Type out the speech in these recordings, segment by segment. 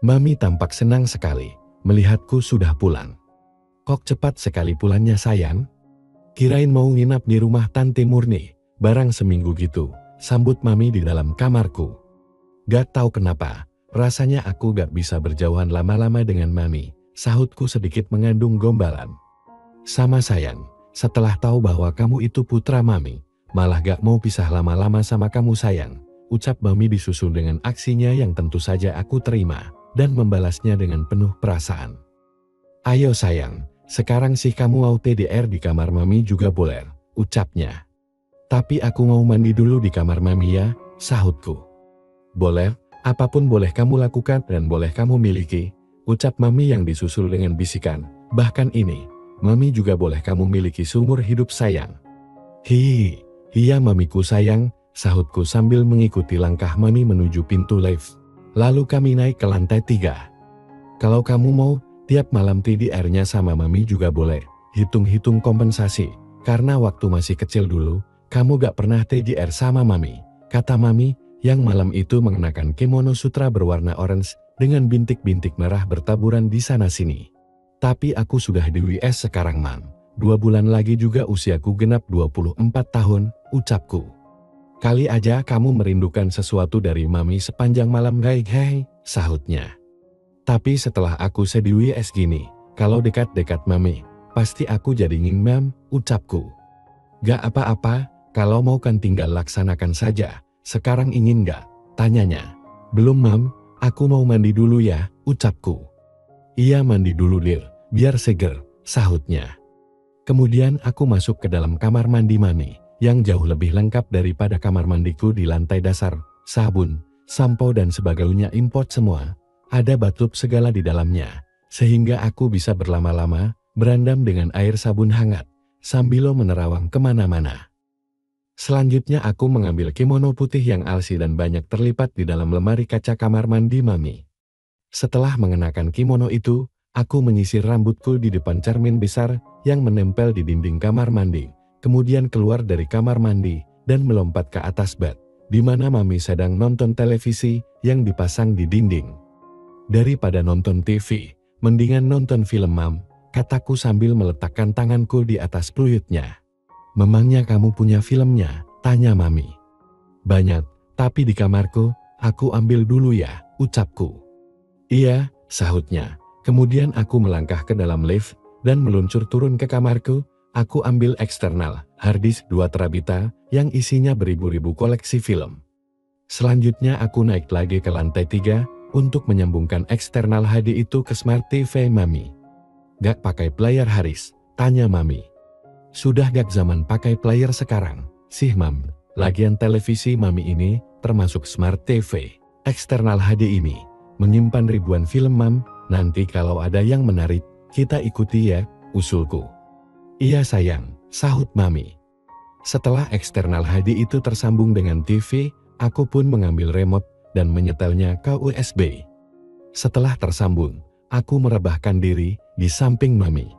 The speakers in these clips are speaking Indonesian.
Mami tampak senang sekali melihatku sudah pulang. Kok cepat sekali pulangnya sayang? Kirain mau nginap di rumah Tante Murni, barang seminggu gitu, sambut Mami di dalam kamarku. Gak tahu kenapa, rasanya aku gak bisa berjauhan lama-lama dengan Mami, sahutku sedikit mengandung gombalan. Sama sayang, setelah tahu bahwa kamu itu putra Mami, malah gak mau pisah lama-lama sama kamu sayang, ucap Mami disusul dengan aksinya yang tentu saja aku terima, dan membalasnya dengan penuh perasaan. Ayo sayang, sekarang sih kamu mau TDR di kamar Mami juga boleh, ucapnya. Tapi aku mau mandi dulu di kamar Mami ya, sahutku. Boleh, apapun boleh kamu lakukan dan boleh kamu miliki, ucap Mami yang disusul dengan bisikan, bahkan ini, Mami juga boleh kamu miliki seumur hidup sayang. Hihi, iya Mamiku sayang, sahutku sambil mengikuti langkah Mami menuju pintu lift. Lalu kami naik ke lantai 3. Kalau kamu mau, tiap malam TDR-nya sama Mami juga boleh. Hitung-hitung kompensasi, karena waktu masih kecil dulu, kamu gak pernah TDR sama Mami, kata Mami, yang malam itu mengenakan kimono sutra berwarna orange dengan bintik-bintik merah bertaburan di sana-sini. Tapi aku sudah di US sekarang Mam, 2 bulan lagi juga usiaku genap 24 tahun, ucapku. Kali aja kamu merindukan sesuatu dari Mami sepanjang malam hei, sahutnya. Tapi setelah aku sedih US gini, kalau dekat-dekat Mami, pasti aku jadi nging Mam, ucapku. Gak apa-apa, kalau mau kan tinggal laksanakan saja, sekarang ingin gak? Tanyanya. Belum Mam, aku mau mandi dulu ya, ucapku. Iya mandi dulu Lil, biar seger, sahutnya. Kemudian aku masuk ke dalam kamar mandi Mami, yang jauh lebih lengkap daripada kamar mandiku di lantai dasar, sabun, sampo dan sebagainya import semua, ada bathtub segala di dalamnya, sehingga aku bisa berlama-lama, berendam dengan air sabun hangat, sambil menerawang kemana-mana. Selanjutnya aku mengambil kimono putih yang alsi dan banyak terlipat di dalam lemari kaca kamar mandi Mami. Setelah mengenakan kimono itu, aku menyisir rambutku di depan cermin besar yang menempel di dinding kamar mandi. Kemudian keluar dari kamar mandi dan melompat ke atas bed, di mana Mami sedang nonton televisi yang dipasang di dinding. Daripada nonton TV, mendingan nonton film Mam, kataku sambil meletakkan tanganku di atas peluyutnya. Memangnya kamu punya filmnya? Tanya Mami. Banyak, tapi di kamarku, aku ambil dulu ya, ucapku. Iya, sahutnya. Kemudian aku melangkah ke dalam lift dan meluncur turun ke kamarku. Aku ambil eksternal, harddisk 2 terabita, yang isinya beribu-ribu koleksi film. Selanjutnya aku naik lagi ke lantai 3, untuk menyambungkan eksternal HD itu ke Smart TV Mami. Gak pakai player Haris? Tanya Mami. Sudah gak zaman pakai player sekarang, sih Mam. Lagian televisi Mami ini, termasuk Smart TV, eksternal HD ini, menyimpan ribuan film Mam, nanti kalau ada yang menarik, kita ikuti ya, usulku. Iya sayang, sahut Mami. Setelah eksternal HD itu tersambung dengan TV, aku pun mengambil remote dan menyetelnya ke USB. Setelah tersambung, aku merebahkan diri di samping Mami.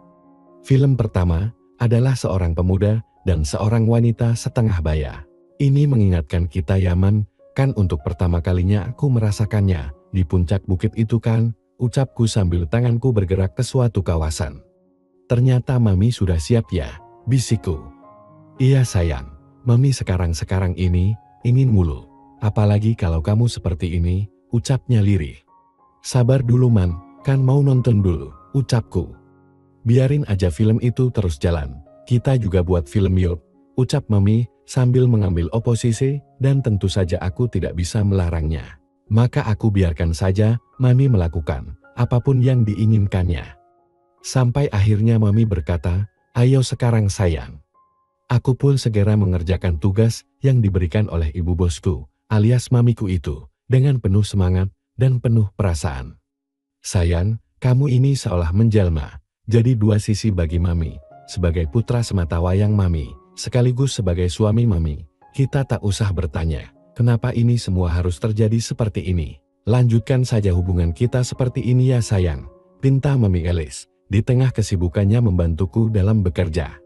Film pertama adalah seorang pemuda dan seorang wanita setengah baya. Ini mengingatkan kita Yaman, kan untuk pertama kalinya aku merasakannya di puncak bukit itu kan, ucapku sambil tanganku bergerak ke suatu kawasan. Ternyata Mami sudah siap ya, bisikku. Iya sayang, Mami sekarang ini, ingin mulu. Apalagi kalau kamu seperti ini, ucapnya lirih. Sabar dulu Man, kan mau nonton dulu, ucapku. Biarin aja film itu terus jalan, kita juga buat film yuk, ucap Mami sambil mengambil oposisi dan tentu saja aku tidak bisa melarangnya. Maka aku biarkan saja Mami melakukan apapun yang diinginkannya. Sampai akhirnya Mami berkata, ayo sekarang sayang. Aku pun segera mengerjakan tugas yang diberikan oleh ibu bosku, alias Mamiku itu, dengan penuh semangat dan penuh perasaan. Sayang, kamu ini seolah menjelma, jadi 2 sisi bagi Mami, sebagai putra semata wayang Mami, sekaligus sebagai suami Mami. Kita tak usah bertanya, kenapa ini semua harus terjadi seperti ini. Lanjutkan saja hubungan kita seperti ini ya sayang, pinta Mami Elis. Di tengah kesibukannya membantuku dalam bekerja.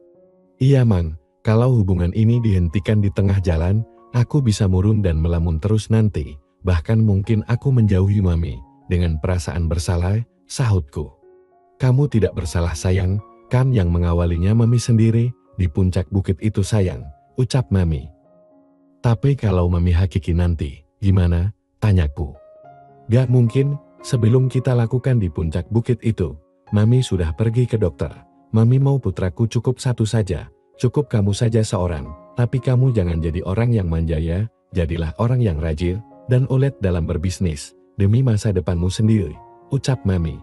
Iya Man, kalau hubungan ini dihentikan di tengah jalan, aku bisa murun dan melamun terus nanti, bahkan mungkin aku menjauhi Mami, dengan perasaan bersalah, sahutku. Kamu tidak bersalah sayang, kan yang mengawalinya Mami sendiri, di puncak bukit itu sayang, ucap Mami. Tapi kalau Mami hakiki nanti, gimana? Tanyaku. Gak mungkin, sebelum kita lakukan di puncak bukit itu, Mami sudah pergi ke dokter. Mami mau putraku cukup satu saja, cukup kamu saja seorang, tapi kamu jangan jadi orang yang manja ya, jadilah orang yang rajin, dan ulet dalam berbisnis, demi masa depanmu sendiri, ucap Mami.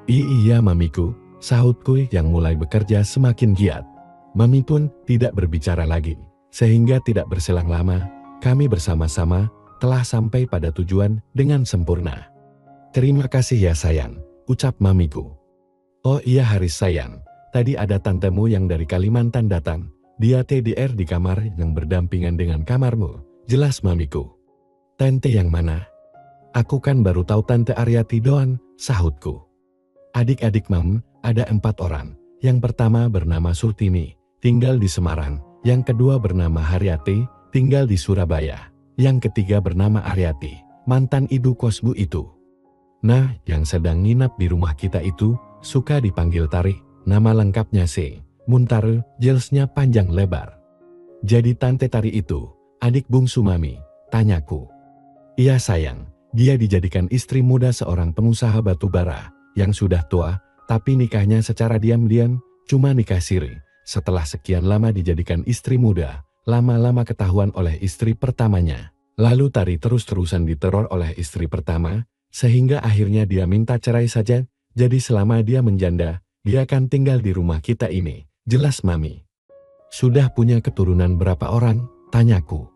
Iya Mamiku, sahutku yang mulai bekerja semakin giat. Mami pun tidak berbicara lagi, sehingga tidak berselang lama, kami bersama-sama telah sampai pada tujuan dengan sempurna. Terima kasih ya sayang, ucap Mamiku. Oh iya Haris sayang, tadi ada tantemu yang dari Kalimantan datang, dia TDR di kamar yang berdampingan dengan kamarmu, jelas Mamiku. Tante yang mana? Aku kan baru tahu Tante Aryati doang, sahutku. Adik-adik Mam, ada 4 orang. Yang pertama bernama Surtini, tinggal di Semarang. Yang kedua bernama Haryati, tinggal di Surabaya. Yang ketiga bernama Aryati, mantan ibu kosmu itu. Nah, yang sedang nginap di rumah kita itu, suka dipanggil Tari, nama lengkapnya C. Muntare, jelsnya panjang lebar. Jadi Tante Tari itu, adik bungsu Mami, tanyaku. Iya sayang, dia dijadikan istri muda seorang pengusaha batu bara, yang sudah tua, tapi nikahnya secara diam-diam, cuma nikah siri. Setelah sekian lama dijadikan istri muda, lama-lama ketahuan oleh istri pertamanya. Lalu Tari terus-terusan diteror oleh istri pertama, sehingga akhirnya dia minta cerai saja, jadi selama dia menjanda, dia akan tinggal di rumah kita ini, jelas Mami. Sudah punya keturunan berapa orang? Tanyaku.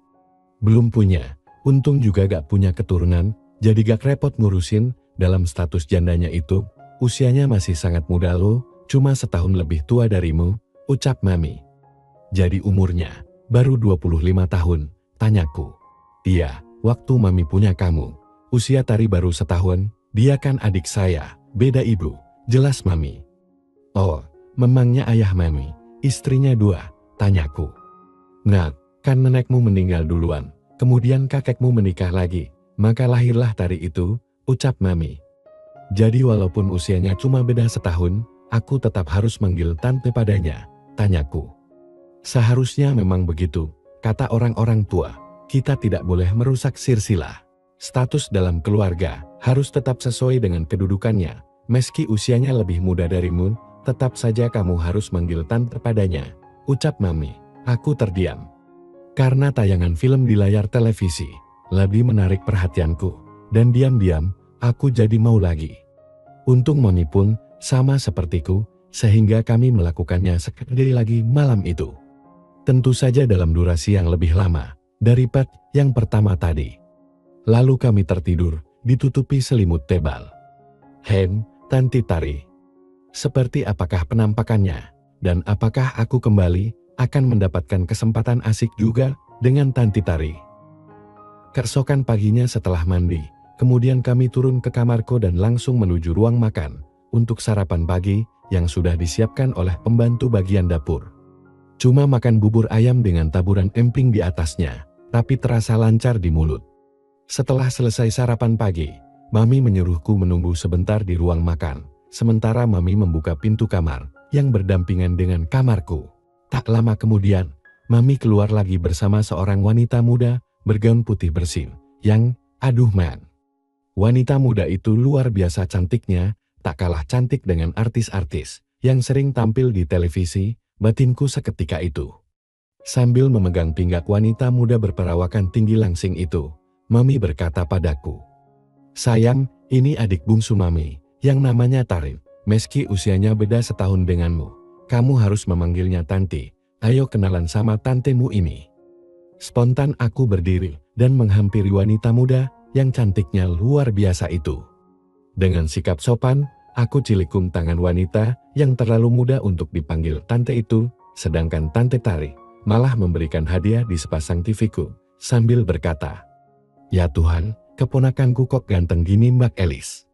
Belum punya, untung juga gak punya keturunan, jadi gak repot ngurusin. Dalam status jandanya itu, usianya masih sangat muda loh, cuma setahun lebih tua darimu, ucap Mami. Jadi umurnya, baru 25 tahun, tanyaku. Iya, waktu Mami punya kamu, usia Tari baru setahun, dia kan adik saya, beda ibu, jelas Mami. Oh, memangnya ayah Mami, istrinya 2, tanyaku. Nah, kan nenekmu meninggal duluan, kemudian kakekmu menikah lagi, maka lahirlah Tari itu, ucap Mami. Jadi walaupun usianya cuma beda setahun, aku tetap harus manggil tante padanya, tanyaku. Seharusnya memang begitu, kata orang-orang tua, kita tidak boleh merusak silsilah. Status dalam keluarga harus tetap sesuai dengan kedudukannya, meski usianya lebih muda darimu, tetap saja kamu harus manggil tante padanya, ucap Mami. Aku terdiam. Karena tayangan film di layar televisi lebih menarik perhatianku. Dan diam-diam, aku jadi mau lagi. Untung Mami pun sama sepertiku, sehingga kami melakukannya sekali lagi malam itu. Tentu saja dalam durasi yang lebih lama daripada yang pertama tadi. Lalu kami tertidur, ditutupi selimut tebal. Hen, Tanti Tari. Seperti apakah penampakannya? Dan apakah aku kembali akan mendapatkan kesempatan asik juga dengan Tanti Tari? Keesokan paginya setelah mandi, kemudian kami turun ke kamarku dan langsung menuju ruang makan untuk sarapan pagi yang sudah disiapkan oleh pembantu bagian dapur. Cuma makan bubur ayam dengan taburan emping di atasnya, tapi terasa lancar di mulut. Setelah selesai sarapan pagi, Mami menyuruhku menunggu sebentar di ruang makan, sementara Mami membuka pintu kamar yang berdampingan dengan kamarku. Tak lama kemudian, Mami keluar lagi bersama seorang wanita muda bergaun putih bersih, yang, aduh man. Wanita muda itu luar biasa cantiknya, tak kalah cantik dengan artis-artis yang sering tampil di televisi, batinku seketika itu. Sambil memegang pinggang wanita muda berperawakan tinggi langsing itu, Mami berkata padaku, sayang, ini adik bungsu Mami, yang namanya Tari, meski usianya beda setahun denganmu, kamu harus memanggilnya Tanti, ayo kenalan sama tantemu ini. Spontan aku berdiri dan menghampiri wanita muda yang cantiknya luar biasa itu. Dengan sikap sopan, aku cilikum tangan wanita yang terlalu muda untuk dipanggil tante itu, sedangkan Tante Tari malah memberikan hadiah di sepasang TV-ku sambil berkata, ya Tuhan, keponakanku kok ganteng gini Mbak Elis.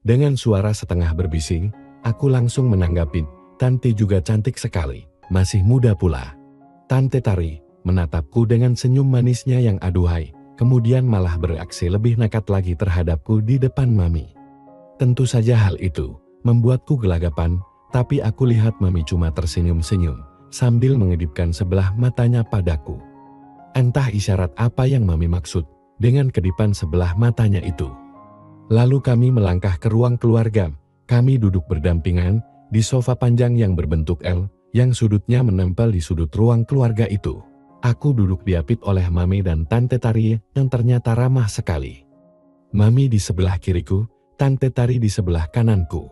Dengan suara setengah berbising, aku langsung menanggapi, Tante juga cantik sekali, masih muda pula. Tante Tari menatapku dengan senyum manisnya yang aduhai, kemudian malah beraksi lebih nekat lagi terhadapku di depan Mami. Tentu saja hal itu membuatku gelagapan, tapi aku lihat Mami cuma tersenyum-senyum sambil mengedipkan sebelah matanya padaku. Entah isyarat apa yang Mami maksud dengan kedipan sebelah matanya itu. Lalu kami melangkah ke ruang keluarga. Kami duduk berdampingan di sofa panjang yang berbentuk L, yang sudutnya menempel di sudut ruang keluarga itu. Aku duduk diapit oleh Mami dan Tante Tari yang ternyata ramah sekali. Mami di sebelah kiriku, Tante Tari di sebelah kananku.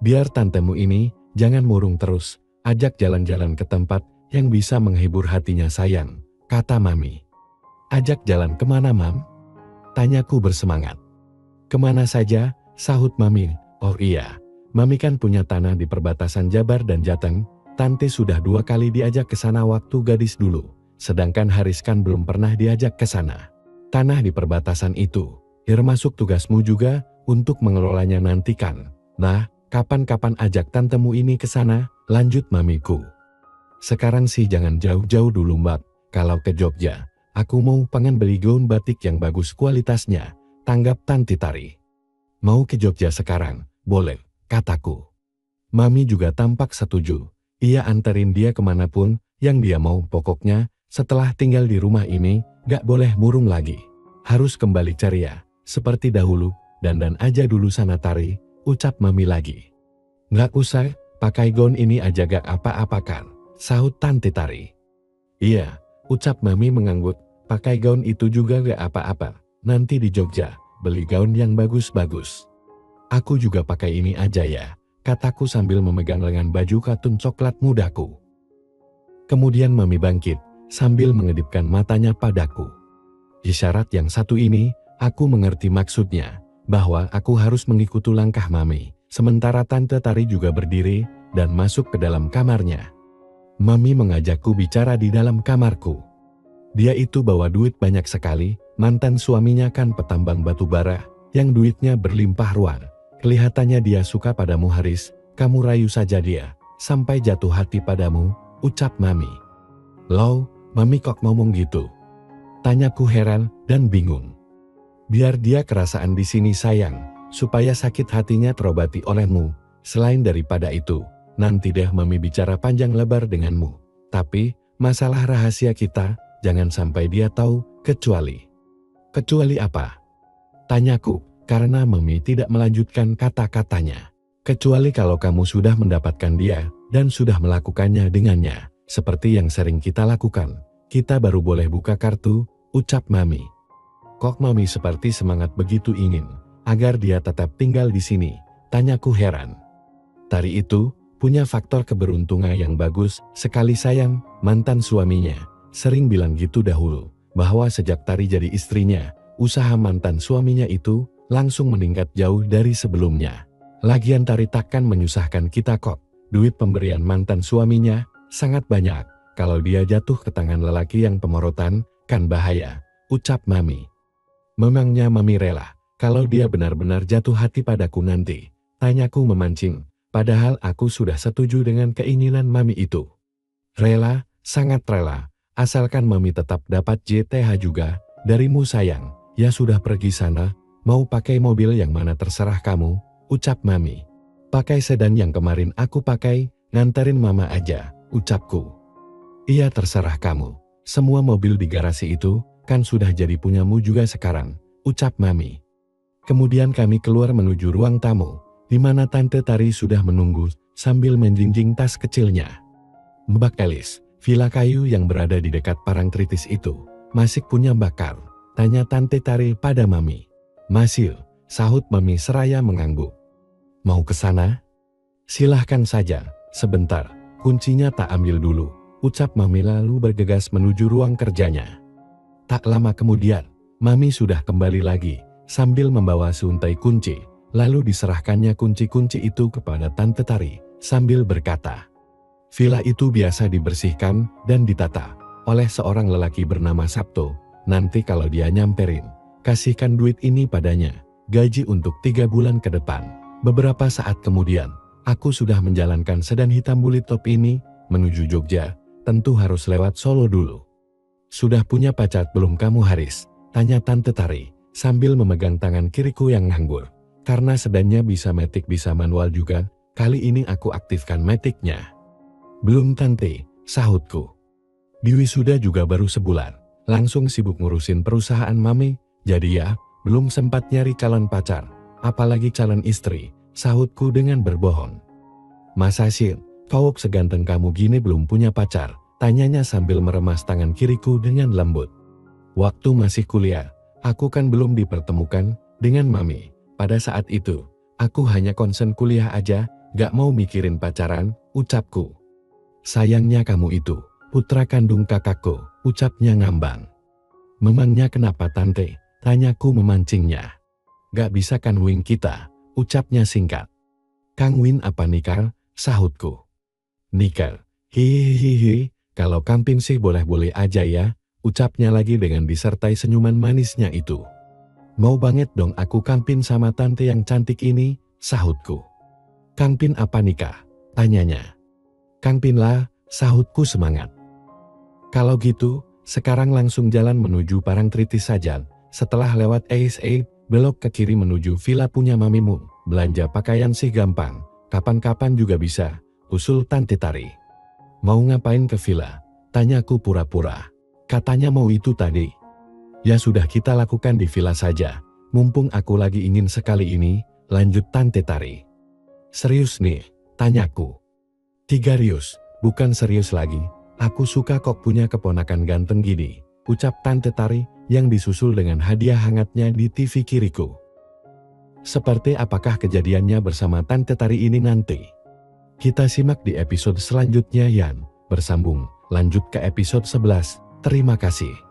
Biar tantemu ini jangan murung terus, ajak jalan-jalan ke tempat yang bisa menghibur hatinya sayang, kata Mami. Ajak jalan kemana, Mam? Tanyaku bersemangat. Kemana saja, sahut Mami. Oh iya, Mami kan punya tanah di perbatasan Jabar dan Jateng. Tante sudah 2 kali diajak ke sana waktu gadis dulu, sedangkan Haris kan belum pernah diajak ke sana. Tanah di perbatasan itu, termasuk tugasmu juga untuk mengelolanya nanti kan. Nah, kapan-kapan ajak tantemu ini ke sana, lanjut Mamiku. Sekarang sih jangan jauh-jauh dulu Mbak, kalau ke Jogja, aku mau pengen beli gaun batik yang bagus kualitasnya, tanggap Tante Tari. Mau ke Jogja sekarang? Boleh, kataku. Mami juga tampak setuju. Ia anterin dia kemanapun yang dia mau, pokoknya setelah tinggal di rumah ini gak boleh murung lagi. Harus kembali ceria, seperti dahulu, dandan aja dulu sana Tari, ucap Mami lagi. Gak usah, pakai gaun ini aja gak apa-apa kan, sahut Tante Tari. Iya, ucap Mami mengangguk, pakai gaun itu juga gak apa-apa, nanti di Jogja, beli gaun yang bagus-bagus. Aku juga pakai ini aja ya, kataku sambil memegang lengan baju katun coklat mudaku. Kemudian Mami bangkit, sambil mengedipkan matanya padaku. Isyarat yang satu ini, aku mengerti maksudnya, bahwa aku harus mengikuti langkah Mami, sementara Tante Tari juga berdiri, dan masuk ke dalam kamarnya. Mami mengajakku bicara di dalam kamarku. Dia itu bawa duit banyak sekali, mantan suaminya kan petambang batu bara, yang duitnya berlimpah ruah. Kelihatannya dia suka padamu Haris, kamu rayu saja dia, sampai jatuh hati padamu, ucap Mami. Loh, Mami kok ngomong gitu? Tanyaku heran dan bingung. Biar dia kerasaan di sini sayang, supaya sakit hatinya terobati olehmu. Selain daripada itu, nanti deh Mami bicara panjang lebar denganmu. Tapi, masalah rahasia kita, jangan sampai dia tahu, kecuali. Kecuali apa? Tanyaku, karena Mami tidak melanjutkan kata-katanya. Kecuali kalau kamu sudah mendapatkan dia, dan sudah melakukannya dengannya, seperti yang sering kita lakukan. Kita baru boleh buka kartu, ucap Mami. Kok Mami seperti semangat begitu ingin, agar dia tetap tinggal di sini, tanyaku heran. Tari itu, punya faktor keberuntungan yang bagus, sekali sayang, mantan suaminya, sering bilang gitu dahulu, bahwa sejak Tari jadi istrinya, usaha mantan suaminya itu, langsung meningkat jauh dari sebelumnya. Lagian Tari takkan menyusahkan kita kok, duit pemberian mantan suaminya, sangat banyak, kalau dia jatuh ke tangan lelaki yang pemorotan, kan bahaya, ucap Mami. Memangnya Mami rela, kalau dia benar-benar jatuh hati padaku nanti, tanyaku memancing, padahal aku sudah setuju dengan keinginan Mami itu. Rela, sangat rela, asalkan Mami tetap dapat JTH juga, darimu sayang, ya sudah pergi sana, mau pakai mobil yang mana terserah kamu, ucap Mami. Pakai sedan yang kemarin aku pakai, nganterin Mama aja, ucapku. Iya terserah kamu, semua mobil di garasi itu, kan sudah jadi punyamu juga sekarang, ucap Mami. Kemudian kami keluar menuju ruang tamu, di mana Tante Tari sudah menunggu, sambil menjinjing tas kecilnya. Mbak Elis, villa kayu yang berada di dekat Parangtritis itu, masih punya bakar, tanya Tante Tari pada Mami. Masih, sahut Mami seraya mengangguk. Mau ke sana? Silahkan saja, sebentar, kuncinya tak ambil dulu, ucap Mami lalu bergegas menuju ruang kerjanya. Tak lama kemudian, Mami sudah kembali lagi, sambil membawa seuntai kunci, lalu diserahkannya kunci-kunci itu kepada Tante Tari, sambil berkata, villa itu biasa dibersihkan dan ditata oleh seorang lelaki bernama Sabto, nanti kalau dia nyamperin, kasihkan duit ini padanya, gaji untuk 3 bulan ke depan. Beberapa saat kemudian, aku sudah menjalankan sedan hitam bulit top ini, menuju Jogja, tentu harus lewat Solo dulu. Sudah punya pacar belum kamu Haris? Tanya Tante Tari, sambil memegang tangan kiriku yang nganggur. Karena sedannya bisa matic bisa manual juga, kali ini aku aktifkan maticnya. Belum Tante, sahutku. Di wisuda juga baru sebulan, langsung sibuk ngurusin perusahaan Mami, jadi ya, belum sempat nyari calon pacar, apalagi calon istri, sahutku dengan berbohong. Masa sih, cowok seganteng kamu gini belum punya pacar? Tanyanya sambil meremas tangan kiriku dengan lembut. Waktu masih kuliah, aku kan belum dipertemukan dengan Mami. Pada saat itu, aku hanya konsen kuliah aja, gak mau mikirin pacaran, ucapku. Sayangnya kamu itu, putra kandung kakakku, ucapnya ngambang. Memangnya kenapa Tante? Tanyaku memancingnya. Gak bisa kan Win kita, ucapnya singkat. Kang Win apa nikah? Sahutku. Nikah, hihihihi. Kalau Kampin sih boleh-boleh aja ya, ucapnya lagi dengan disertai senyuman manisnya itu. Mau banget dong aku Kampin sama tante yang cantik ini, sahutku. Kampin apa nikah? Tanyanya. Kampin lah, sahutku semangat. Kalau gitu, sekarang langsung jalan menuju Parangtritis saja. Setelah lewat ASA, belok ke kiri menuju villa punya mamimu. Belanja pakaian sih gampang, kapan-kapan juga bisa, usul Tante Tari. Mau ngapain ke villa? Tanyaku pura-pura. Katanya mau itu tadi. Ya sudah kita lakukan di villa saja. Mumpung aku lagi ingin sekali ini, lanjut Tante Tari. Serius nih? Tanyaku. Tigarius, bukan serius lagi. Aku suka kok punya keponakan ganteng gini, ucap Tante Tari yang disusul dengan hadiah hangatnya di TV kiriku. Seperti apakah kejadiannya bersama Tante Tari ini nanti? Kita simak di episode selanjutnya yang bersambung, lanjut ke episode 11. Terima kasih.